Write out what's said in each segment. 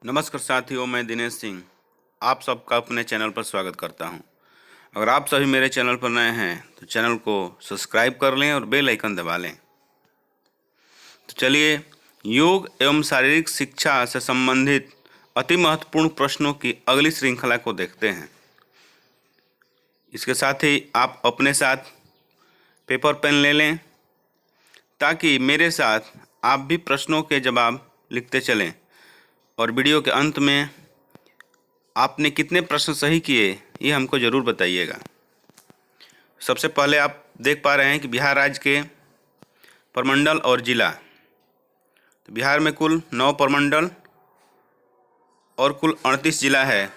नमस्कार साथियों, मैं दिनेश सिंह आप सबका अपने चैनल पर स्वागत करता हूं। अगर आप सभी मेरे चैनल पर नए हैं तो चैनल को सब्सक्राइब कर लें और बेल आइकन दबा लें। तो चलिए, योग एवं शारीरिक शिक्षा से संबंधित अति महत्वपूर्ण प्रश्नों की अगली श्रृंखला को देखते हैं। इसके साथ ही आप अपने साथ पेपर पेन ले लें ताकि मेरे साथ आप भी प्रश्नों के जवाब लिखते चलें और वीडियो के अंत में आपने कितने प्रश्न सही किए ये हमको ज़रूर बताइएगा। सबसे पहले आप देख पा रहे हैं कि बिहार राज्य के प्रमंडल और ज़िला। तो बिहार में कुल 9 प्रमंडल और कुल 38 ज़िला है,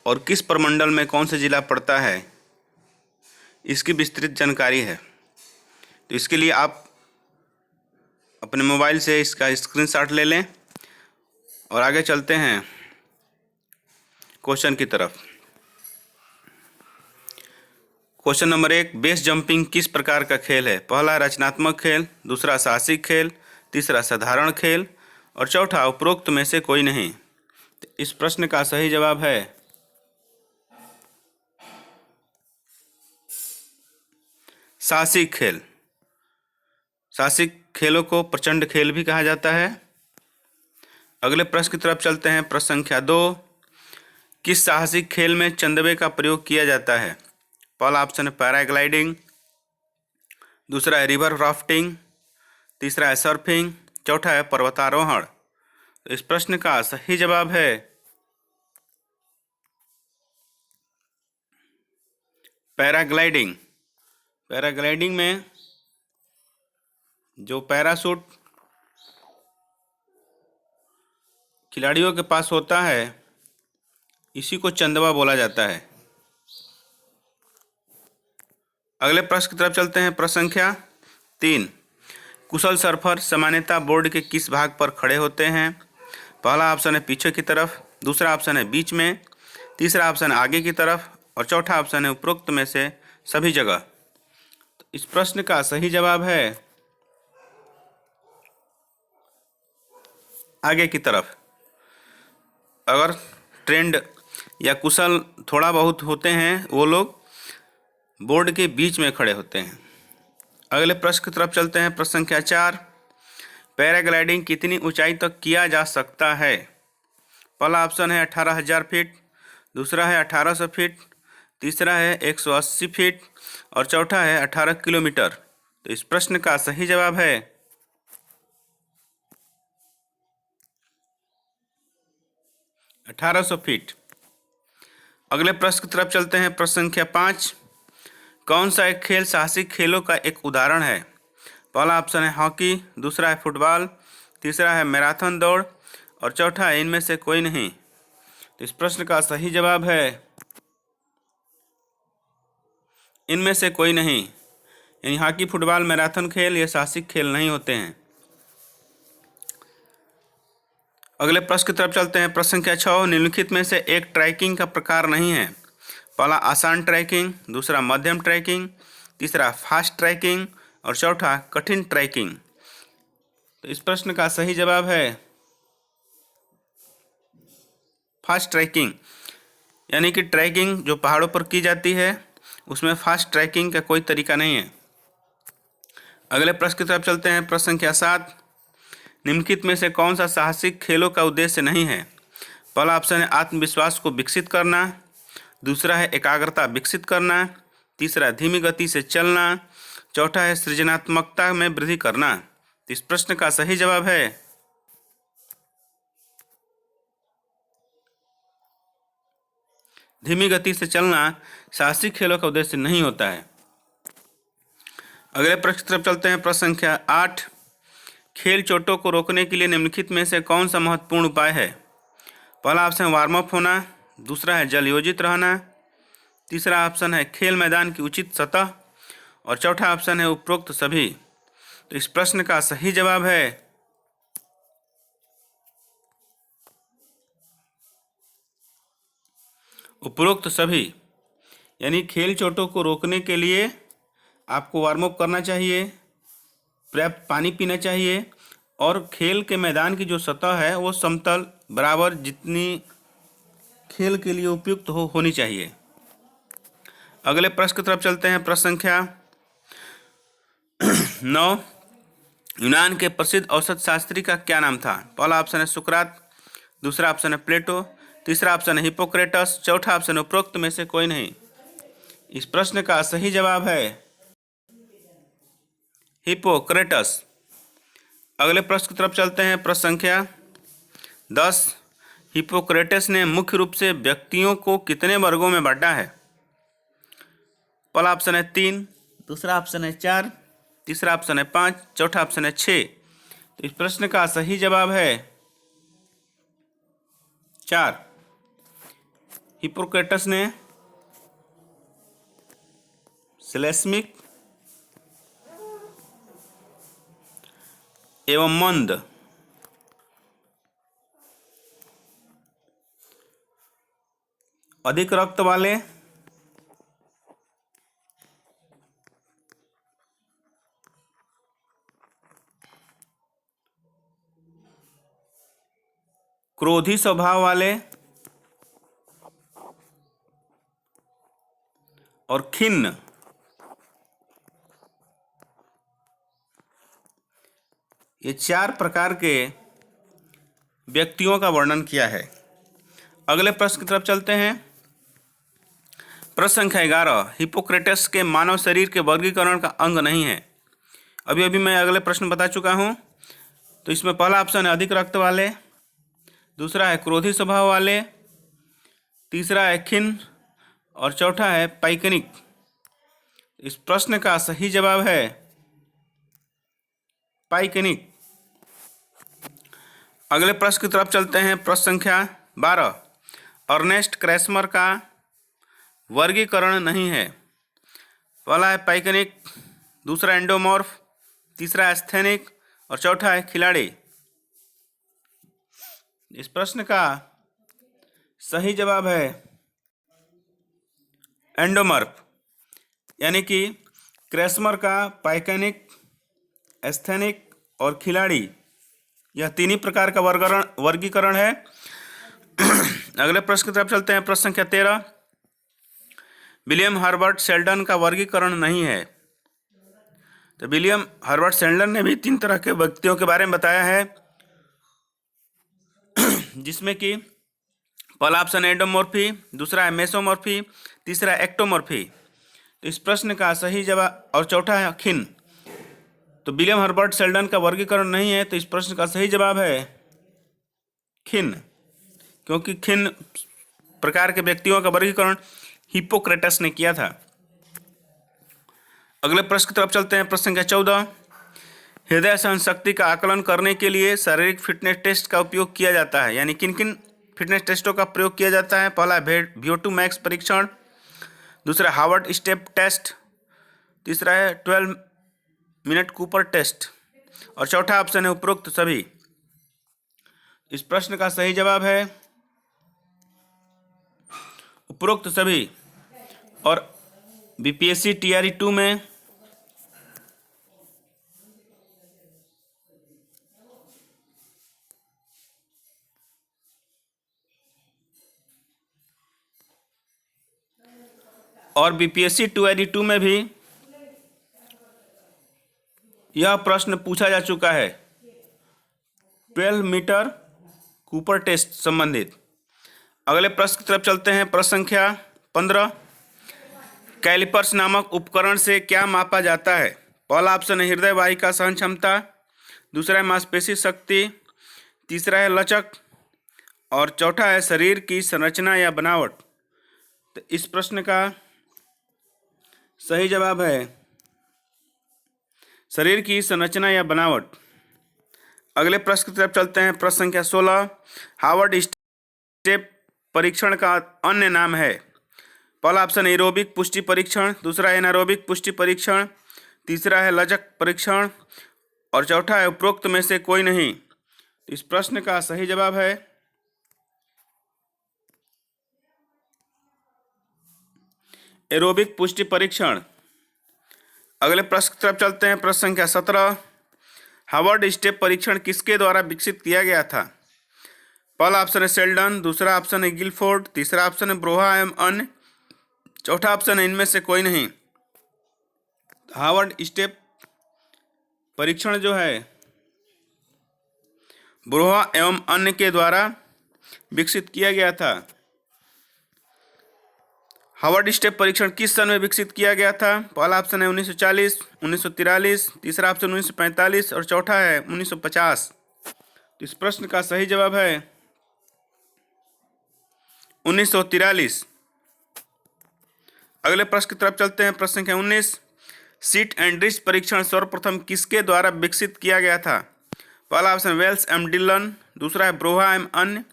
और किस प्रमंडल में कौन सा ज़िला पड़ता है इसकी विस्तृत जानकारी है। तो इसके लिए आप अपने मोबाइल से इसका स्क्रीनशॉट ले लें और आगे चलते हैं क्वेश्चन की तरफ। क्वेश्चन नंबर 1, बेस जंपिंग किस प्रकार का खेल है? पहला रचनात्मक खेल, दूसरा साहसिक खेल, तीसरा साधारण खेल और चौथा उपरोक्त में से कोई नहीं। तो इस प्रश्न का सही जवाब है साहसिक खेल। साहसिक खेलों को प्रचंड खेल भी कहा जाता है। अगले प्रश्न की तरफ चलते हैं। प्रश्न संख्या 2, किस साहसिक खेल में चंदवे का प्रयोग किया जाता है? पहला ऑप्शन है पैराग्लाइडिंग, दूसरा है रिवर राफ्टिंग, तीसरा है सर्फिंग, चौथा है पर्वतारोहण। तो इस प्रश्न का सही जवाब है पैराग्लाइडिंग। पैराग्लाइडिंग में जो पैराशूट खिलाड़ियों के पास होता है इसी को चंदवा बोला जाता है। अगले प्रश्न की तरफ चलते हैं। प्रश्न संख्या 3, कुशल सर्फर सामान्यतः बोर्ड के किस भाग पर खड़े होते हैं? पहला ऑप्शन है पीछे की तरफ, दूसरा ऑप्शन है बीच में, तीसरा ऑप्शन है आगे की तरफ और चौथा ऑप्शन है उपरोक्त में से सभी जगह। तो इस प्रश्न का सही जवाब है आगे की तरफ। अगर ट्रेंड या कुशल थोड़ा बहुत होते हैं वो लोग बोर्ड के बीच में खड़े होते हैं। अगले प्रश्न की तरफ चलते हैं। प्रश्न संख्या 4, पैराग्लाइडिंग कितनी ऊंचाई तक किया जा सकता है? पहला ऑप्शन है 18,000 फीट, दूसरा है 1800 फीट, तीसरा है 180 फीट और चौथा है 18 किलोमीटर। तो इस प्रश्न का सही जवाब है 1800 फीट। अगले प्रश्न की तरफ चलते हैं। प्रश्न संख्या 5, कौन सा एक खेल साहसिक खेलों का एक उदाहरण है? पहला ऑप्शन है हॉकी, दूसरा है फुटबॉल, तीसरा है मैराथन दौड़ और चौथा है इनमें से कोई नहीं। तो इस प्रश्न का सही जवाब है इनमें से कोई नहीं। यानी हॉकी, फुटबॉल, मैराथन खेल ये साहसिक खेल नहीं होते हैं। अगले प्रश्न की तरफ चलते हैं। प्रश्न संख्या 6, निम्नलिखित में से एक ट्रैकिंग का प्रकार नहीं है। पहला आसान ट्रैकिंग, दूसरा मध्यम ट्रैकिंग, तीसरा फास्ट ट्रैकिंग और चौथा कठिन ट्रैकिंग। तो इस प्रश्न का सही जवाब है फास्ट ट्रैकिंग। यानी कि ट्रैकिंग जो पहाड़ों पर की जाती है उसमें फास्ट ट्रैकिंग का कोई तरीका नहीं है। अगले प्रश्न की तरफ चलते हैं। प्रश्न संख्या 7, निम्नलिखित में से कौन सा साहसिक खेलों का उद्देश्य नहीं है? पहला ऑप्शन है आत्मविश्वास को विकसित करना, दूसरा है एकाग्रता विकसित करना, तीसरा धीमी गति से चलना, चौथा है सृजनात्मकता में वृद्धि करना। तो इस प्रश्न का सही जवाब है धीमी गति से चलना साहसिक खेलों का उद्देश्य नहीं होता है। अगले प्रश्न की तरफ चलते हैं। प्रश्न संख्या 8, खेल चोटों को रोकने के लिए निम्नलिखित में से कौन सा महत्वपूर्ण उपाय है? पहला ऑप्शन वार्म अप होना, दूसरा है जल योजित रहना, तीसरा ऑप्शन है खेल मैदान की उचित सतह और चौथा ऑप्शन है उपरोक्त सभी। तो इस प्रश्न का सही जवाब है उपरोक्त सभी। यानी खेल चोटों को रोकने के लिए आपको वार्म अप करना चाहिए, पर्याप्त पानी पीना चाहिए और खेल के मैदान की जो सतह है वो समतल बराबर जितनी खेल के लिए उपयुक्त होनी चाहिए। अगले प्रश्न की तरफ चलते हैं। प्रश्न संख्या 9। यूनान के प्रसिद्ध औसत शास्त्री का क्या नाम था? पहला ऑप्शन है सुकरात, दूसरा ऑप्शन है प्लेटो, तीसरा ऑप्शन है हिप्पोक्रेटस, चौथा ऑप्शन है उपरोक्त में से कोई नहीं। इस प्रश्न का सही जवाब है हिप्पोक्रेटस। अगले प्रश्न की तरफ चलते हैं। प्रश्न संख्या 10। हिप्पोक्रेटस ने मुख्य रूप से व्यक्तियों को कितने वर्गों में बांटा है? पहला ऑप्शन है 3, दूसरा ऑप्शन है 4, तीसरा ऑप्शन है 5, चौथा ऑप्शन है 6। तो इस प्रश्न का सही जवाब है 4। हिप्पोक्रेटस ने श्लेष्मिक एवं मंद, अधिक रक्त वाले, क्रोधी स्वभाव वाले और खिन्न, ये 4 प्रकार के व्यक्तियों का वर्णन किया है। अगले प्रश्न की तरफ चलते हैं। प्रश्न संख्या 11। हिप्पोक्रेटस के मानव शरीर के वर्गीकरण का अंग नहीं है। अभी मैं अगले प्रश्न बता चुका हूँ। तो इसमें पहला ऑप्शन है अधिक रक्त वाले, दूसरा है क्रोधी स्वभाव वाले, तीसरा है खिन्न और चौथा है पाइकेनिक। इस प्रश्न का सही जवाब है पाइकेनिक। अगले प्रश्न की तरफ चलते हैं। प्रश्न संख्या 12। अर्नेस्ट क्रेसमर का वर्गीकरण नहीं है। पहला है पाइकेनिक, दूसरा एंडोमॉर्फ, तीसरा एस्थेनिक और चौथा है खिलाड़ी। इस प्रश्न का सही जवाब है एंडोमॉर्फ, यानी कि क्रेसमर का पाइकेनिक, एस्थेनिक और खिलाड़ी, यह 3 ही प्रकार का वर्गीकरण है। अगले प्रश्न की तरफ चलते हैं। प्रश्न संख्या 13। विलियम हर्बर्ट शेल्डन का वर्गीकरण नहीं है। तो विलियम हर्बर्ट शेल्डन ने भी 3 तरह के व्यक्तियों के बारे में बताया है, जिसमें कि पहला ऑप्शन है एंडोमॉर्फी, दूसरा है मेसोमॉर्फी, तीसरा है एक्टोमॉर्फी। तो इस प्रश्न का सही जवाब और चौथा है खिन्न। तो विलियम हर्बर्ट शेल्डन का वर्गीकरण नहीं है, तो इस प्रश्न का सही जवाब है खिन्न, क्योंकि खिन्न प्रकार के व्यक्तियों का वर्गीकरण हिप्पोक्रेटस ने किया था। अगले प्रश्न की तरफ चलते हैं। प्रश्न संख्या 14। हृदय सहनशक्ति का आकलन करने के लिए शारीरिक फिटनेस टेस्ट का उपयोग किया जाता है, यानी किन किन फिटनेस टेस्टों का प्रयोग किया जाता है? पहला है VO2 मैक्स परीक्षण, दूसरा हार्वर्ड स्टेप टेस्ट, तीसरा है 12 मिनट कूपर टेस्ट और चौथा ऑप्शन है उपरोक्त सभी। इस प्रश्न का सही जवाब है उपरोक्त सभी। और BPSC TRE 2 में BPSC TRE 2 में भी यह प्रश्न पूछा जा चुका है 12 मीटर कूपर टेस्ट संबंधित। अगले प्रश्न की तरफ चलते हैं। प्रश्न संख्या 15। कैलिपर्स नामक उपकरण से क्या मापा जाता है? पहला ऑप्शन है हृदय वाहिका सहन क्षमता, दूसरा है मांसपेशी शक्ति, तीसरा है लचक और चौथा है शरीर की संरचना या बनावट। तो इस प्रश्न का सही जवाब है शरीर की संरचना या बनावट। अगले प्रश्न की तरफ चलते हैं। प्रश्न संख्या 16। हार्वर्ड स्टेप परीक्षण का अन्य नाम है। पहला ऑप्शन एरोबिक पुष्टि परीक्षण, दूसरा है एनारोबिक पुष्टि परीक्षण, तीसरा है लचक परीक्षण और चौथा है उपरोक्त में से कोई नहीं। तो इस प्रश्न का सही जवाब है एरोबिक पुष्टि परीक्षण। अगले प्रश्न की तरफ चलते हैं। प्रश्न संख्या 17। हार्वर्ड स्टेप परीक्षण किसके द्वारा विकसित किया गया था? पहला ऑप्शन है शेल्डन, दूसरा ऑप्शन है गिलफोर्ड, तीसरा ऑप्शन है ब्रोहा एवं अन्य, चौथा ऑप्शन है इनमें से कोई नहीं। हार्वर्ड स्टेप परीक्षण जो है ब्रोहा एवं अन्य के द्वारा विकसित किया गया था। हार्वर्ड स्टेप परीक्षण किस सन में विकसित किया गया था? पहला ऑप्शन है 1940, 1943, तीसरा ऑप्शन 1945 और चौथा है 1950। तो इस प्रश्न का सही जवाब है 1943। अगले प्रश्न की तरफ चलते हैं। प्रश्न संख्या 19, सीट एंड रिच परीक्षण सर्वप्रथम किसके द्वारा विकसित किया गया था? पहला ऑप्शन वेल्स एम डिलन, दूसरा है ब्रोहा एम अन्य,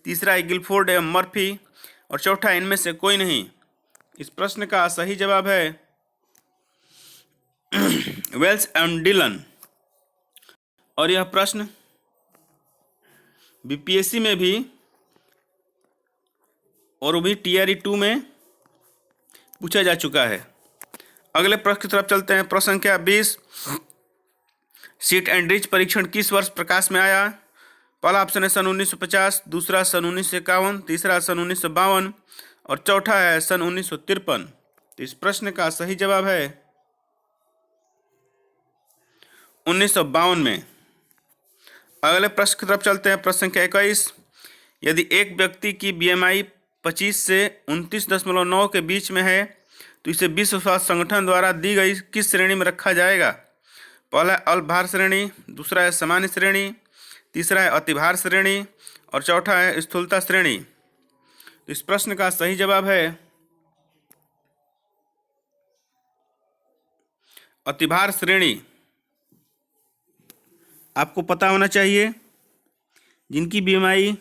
तीसरा है गिलफोर्ड एम मर्फी और चौथा इनमें से कोई नहीं। इस प्रश्न का सही जवाब है वेल्स एम डिलन। और यह प्रश्न बीपीएससी में भी और वो भी टीआरई 2 में पूछा जा चुका है। अगले प्रश्न की तरफ चलते हैं। प्रश्न संख्या 20, सीट एंड रिच परीक्षण किस वर्ष प्रकाश में आया? पहला ऑप्शन है सन 1950, दूसरा सन 1951, तीसरा सन 1952 और चौथा है सन 1953। तो इस प्रश्न का सही जवाब है 1952 में। अगले प्रश्न की तरफ चलते हैं। प्रश्न संख्या 21, यदि एक व्यक्ति की बीएमआई 25 से 29.9 के बीच में है तो इसे विश्व स्वास्थ्य संगठन द्वारा दी गई किस श्रेणी में रखा जाएगा? पहला है अल्पभार श्रेणी, दूसरा है सामान्य श्रेणी, तीसरा है अतिभार श्रेणी और चौथा है स्थूलता श्रेणी। तो इस प्रश्न का सही जवाब है अतिभार श्रेणी। आपको पता होना चाहिए जिनकी बीएमआई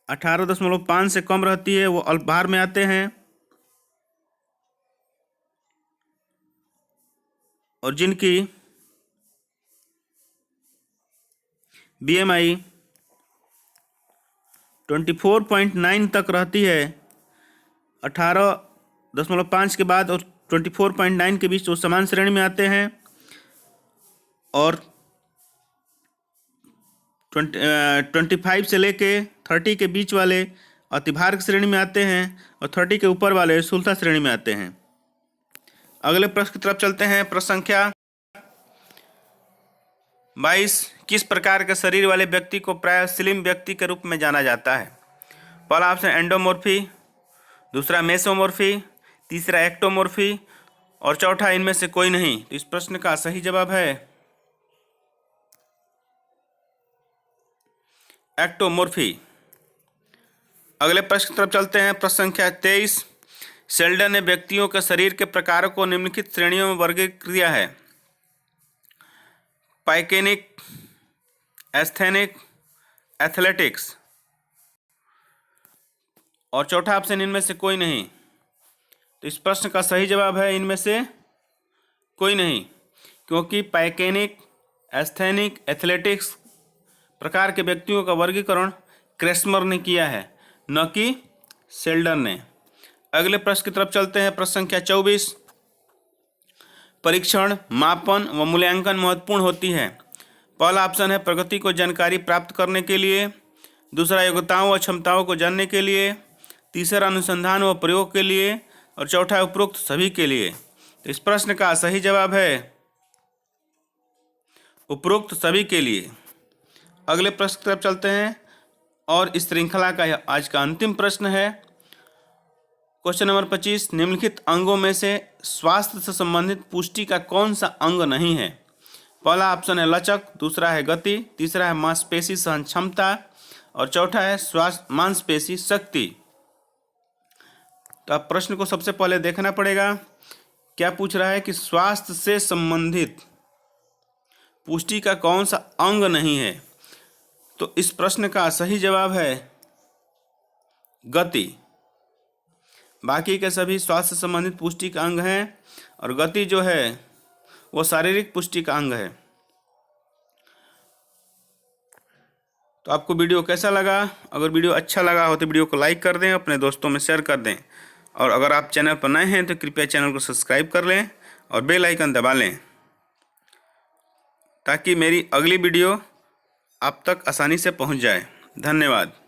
18.5 से कम रहती है वो अल्पभार में आते हैं और जिनकी बीएमआई 24.9 तक रहती है, 18.5 के बाद और 24.9 के बीच वो समान श्रेणी में आते हैं और 25 से लेके 30 के बीच वाले अतिभार की श्रेणी में आते हैं और 30 के ऊपर वाले स्थूलता श्रेणी में आते हैं। अगले प्रश्न की तरफ चलते हैं। प्रश्न संख्या 22, किस प्रकार के शरीर वाले व्यक्ति को प्रायः स्लिम व्यक्ति के रूप में जाना जाता है? पहला ऑप्शन एंडोमॉर्फी, दूसरा मेसोमॉर्फी, तीसरा एक्टोमॉर्फी और चौथा इनमें से कोई नहीं। तो इस प्रश्न का सही जवाब है एक्टोमॉर्फी। अगले प्रश्न की तरफ चलते हैं। प्रश्न संख्या 23, शेल्डन ने व्यक्तियों के शरीर के प्रकारों को निम्नलिखित श्रेणियों में वर्गीकृत किया है: पाइकेनिक, एस्थेनिक, एथलेटिक्स और चौथा ऑप्शन इनमें से कोई नहीं। तो इस प्रश्न का सही जवाब है इनमें से कोई नहीं, क्योंकि पाइकेनिक, एस्थेनिक, एथलेटिक्स प्रकार के व्यक्तियों का वर्गीकरण क्रेस्मर ने किया है, न कि शेल्डन ने। अगले प्रश्न की तरफ चलते हैं। प्रश्न संख्या 24, परीक्षण, मापन व मूल्यांकन महत्वपूर्ण होती है। पहला ऑप्शन है प्रगति को जानकारी प्राप्त करने के लिए, दूसरा योग्यताओं व क्षमताओं को जानने के लिए, तीसरा अनुसंधान व प्रयोग के लिए और चौथा उपरोक्त सभी के लिए। तो इस प्रश्न का सही जवाब है उपरोक्त सभी के लिए। अगले प्रश्न की तरफ चलते हैं और इस श्रृंखला का यह आज का अंतिम प्रश्न है। क्वेश्चन नंबर 25, निम्नलिखित अंगों में से स्वास्थ्य से संबंधित पुष्टि का कौन सा अंग नहीं है? पहला ऑप्शन है लचक, दूसरा है गति, तीसरा है मांसपेशी सहन क्षमता और चौथा है मांसपेशी शक्ति। तो अब प्रश्न को सबसे पहले देखना पड़ेगा, क्या पूछ रहा है कि स्वास्थ्य से संबंधित पुष्टि का कौन सा अंग नहीं है? तो इस प्रश्न का सही जवाब है गति। बाकी के सभी स्वास्थ्य से संबंधित पुष्टि का अंग हैं और गति जो है वो शारीरिक पुष्टि का अंग है। तो आपको वीडियो कैसा लगा? अगर वीडियो अच्छा लगा हो तो वीडियो को लाइक कर दें, अपने दोस्तों में शेयर कर दें और अगर आप चैनल पर नए हैं तो कृपया चैनल को सब्सक्राइब कर लें और बेल आइकन दबा लें। ताकि मेरी अगली वीडियो आप तक आसानी से पहुंच जाए। धन्यवाद।